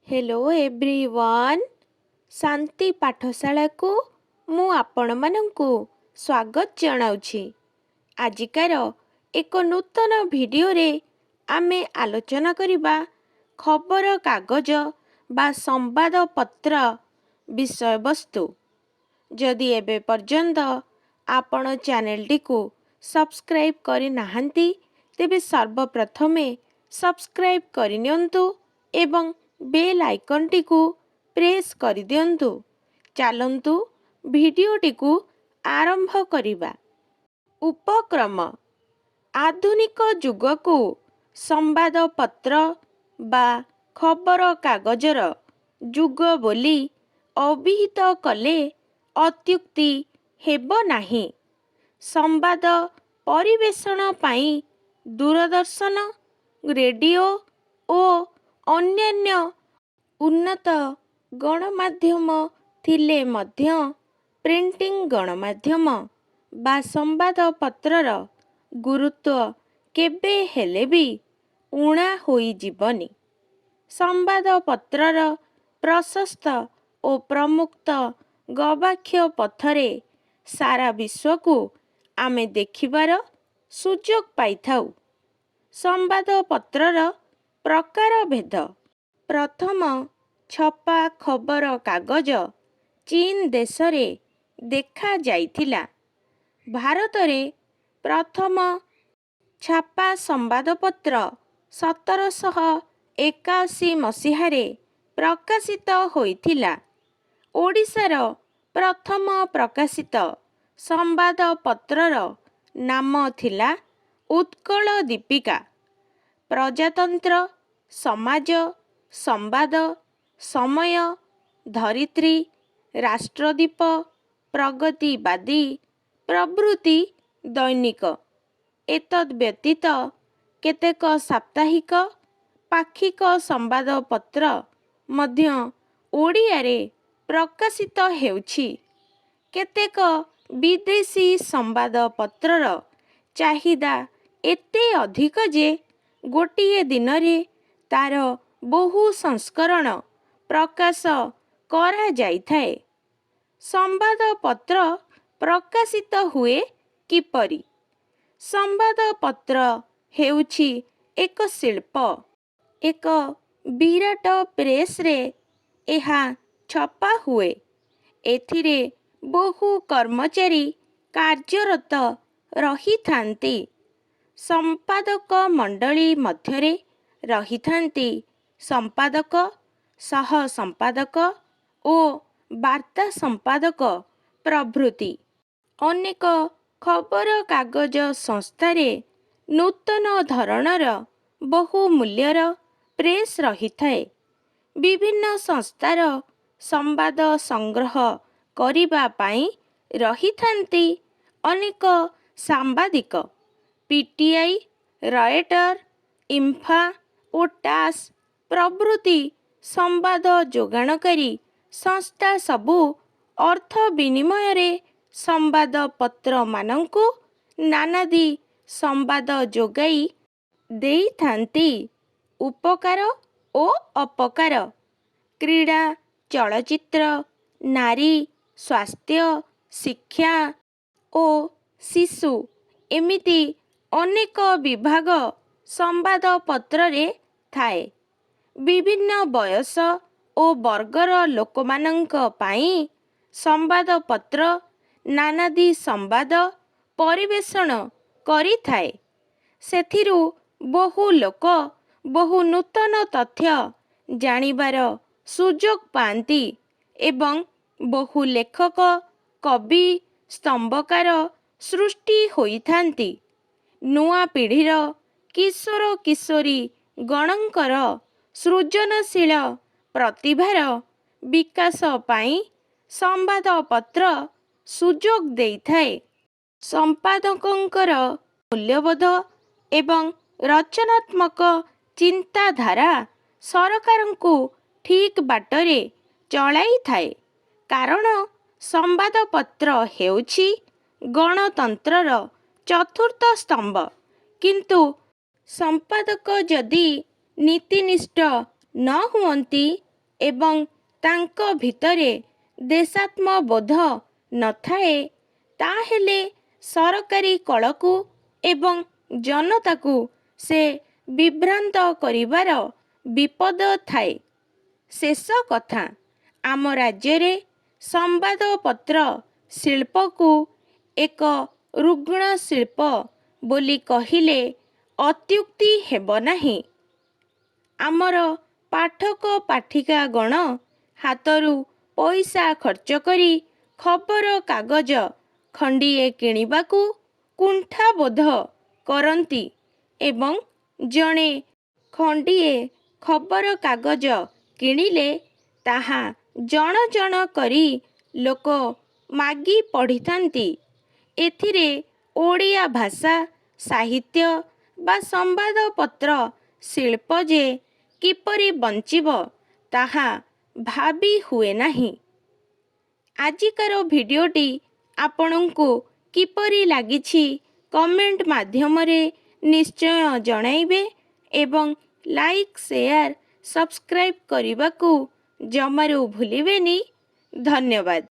Hello everyone शांति पाठशाला को मु आपण मानंकु स्वागत जनाउछि। आजिकार एक नूतन वीडियो रे आमे आलोचना करिबा खबर कागज बा संवाद पत्र विषय वस्तु। जदि एबे पर्यंत आपण चैनल को सब्सक्राइब करि नाहंती तेबे सर्वप्रथमे सब्सक्राइब करिनियंतु एवं बेल आइकन टी को प्रेस कर दियंतु। चलंतु वीडियो टी को आरंभ करिबा। उपक्रम आधुनिक जुग को संवाद पत्र बा खबर कागजर जुग बोली अभिहित कले अत्युक्ति हेबो नाही। संवाद परिवेषण पाई दूरदर्शन रेडियो ओ अन्यान्य उन्नत गणमाध्यम थिले मध्य प्रिंटिंग गणमाध्यम बा संवाद पत्रर गुरुत्व केबे हेले भी उणा होई जीवनी। संवाद पत्रर प्रशस्त ओ प्रमुक्त गवाक्ष पथरे सारा विश्व को आमे देखिबार सुजोग पाइथाउ। संवाद पत्रर प्रकार भेद। प्रथम छपा खबर कागज चीन देश रे देखा जाइथिला। भारत रे प्रथम छापा संवादपत्र 1781 मसीहारे प्रकाशित होइथिला। ओडिशार प्रथम प्रकाशित संवाद पत्रर नाम थिला उत्कल दीपिका। प्रजातंत्र, समाज, संवाद, समय, धरित्री, राष्ट्रदीप, प्रगतिवादी प्रभृति दैनिक। एतद् व्यतीत केतेक साप्ताहिक पाक्षिक संवाद पत्र मध्य ओडिया रे प्रकाशित हेउछि। केतेक विदेशी संवाद पत्रर चाहिदा एते अधिक जे गोटिए दिन रे तार बहु संस्करण प्रकाश करा जाइथाए। संवाद पत्र प्रकाशित हुए किपरि? संवाद पत्र हेउछि एक शिल्प। एक विराट प्रेस रे एहा छपा हुए। एथिरे बहु कर्मचारी कार्यरत रही थांती। संपादक मंडली मध्यरे रही थांती संपादक, सह संपादक ओ वार्ता संपादक प्रभृति। अनेक खबर कागज संस्थारे नूतन धरणर बहुमूल्यर प्रेस रही थाए। विभिन्न संस्थार संवाद संग्रह करिबा पाई रही थांती अनेक सांबादिक। पीटीआई, रॉयटर, इम्फा ओ टास प्रभृति संवाद जोगाणकारी संस्था सबू अर्थ विनिमय रे संवाद पत्र मानंकु नानादी संवाद जोगाई देई थांती। उपकार ओ अपकार, क्रीड़ा, चलचित्र, नारी, स्वास्थ्य, शिक्षा ओ शिशु एमिति अनेक विभाग संवाद पत्र रे थाए। विभिन्न बयस ओ वर्गर लोकमानंक पाई संवाद पत्र नानादी संवाद परिवेषण करि थाए। सेथिरु बहु लोक बहु नूतन तथ्य जानिबार सुजोग पांती एवं बहु लेखक, कवि, स्तंभकार सृष्टि होई थांती। नुआ पीढ़ीर किशोर किशोरी गणंकर सृजनशील प्रतिभार विकास पाई संवाद पत्र सुजोग देइथाए। संपादकंकर मूल्यबोध एवं रचनात्मक चिंताधारा सरकारंकु ठीक बाटरे चलाई थाए। कारण संवाद पत्र हेउछि गणतंत्रर चतुर्थ स्तंभ। किंतु संपादक जदि नीतिनिष्ठ न हुअंती ଏବଂ ତାଙ୍କ ଭିତରେ ଦେଶାତ୍ମବୋଧ ନଥାଏ, ତାହେଲେ ସରକାରୀ କଳକୁ ଏବଂ ଜନତାକୁ ସେ ବିଭ୍ରାନ୍ତ କରିବାର ବିପଦ ଥାଏ। ଶେଷ କଥା, ଆମ ରାଜ୍ୟରେ ସମ୍ବାଦପତ୍ର ଶିଳ୍ପକୁ ଏକ ରୁଗ୍ଣ ଶିଳ୍ପ ବୋଲି କହିଲେ ଅତ୍ୟୁକ୍ତି ହେବ ନାହିଁ। ଆମର ପାଠକ ପାଠିକାଗଣ ହାତରୁ ପଇସା ଖର୍ଚ୍ଚ କରି ଖବରକାଗଜ ଖଣ୍ଡିଏ କିଣିବାକୁ କୁଣ୍ଠାବୋଧ କରନ୍ତି ଏବଂ ଜଣେ ଖଣ୍ଡିଏ ଖବରକାଗଜ କିଣିଲେ ତାହା ଜଣ ଜଣ କରି ଲୋକ ମାଗି ପଢ଼ିଥାନ୍ତି। ଏଥିରେ ଓଡ଼ିଆ ଭାଷା, ସାହିତ୍ୟ ବା ସମ୍ବାଦପତ୍ର ଶିଳ୍ପ ଯେ କିପରି ବଞ୍ଚିବ ତାହା ଭାବି ହୁଏ ନାହିଁ। ଆଜିକାର ଭିଡ଼ିଓଟି ଆପଣଙ୍କୁ କିପରି ଲାଗିଛି କମେଣ୍ଟ ମାଧ୍ୟମରେ ନିଶ୍ଚୟ ଜଣାଇବେ ଏବଂ ଲାଇକ୍, ସେୟାର, ସବସ୍କ୍ରାଇବ୍ କରିବାକୁ ଜମାରୁ ଭୁଲିବେନି। ଧନ୍ୟବାଦ।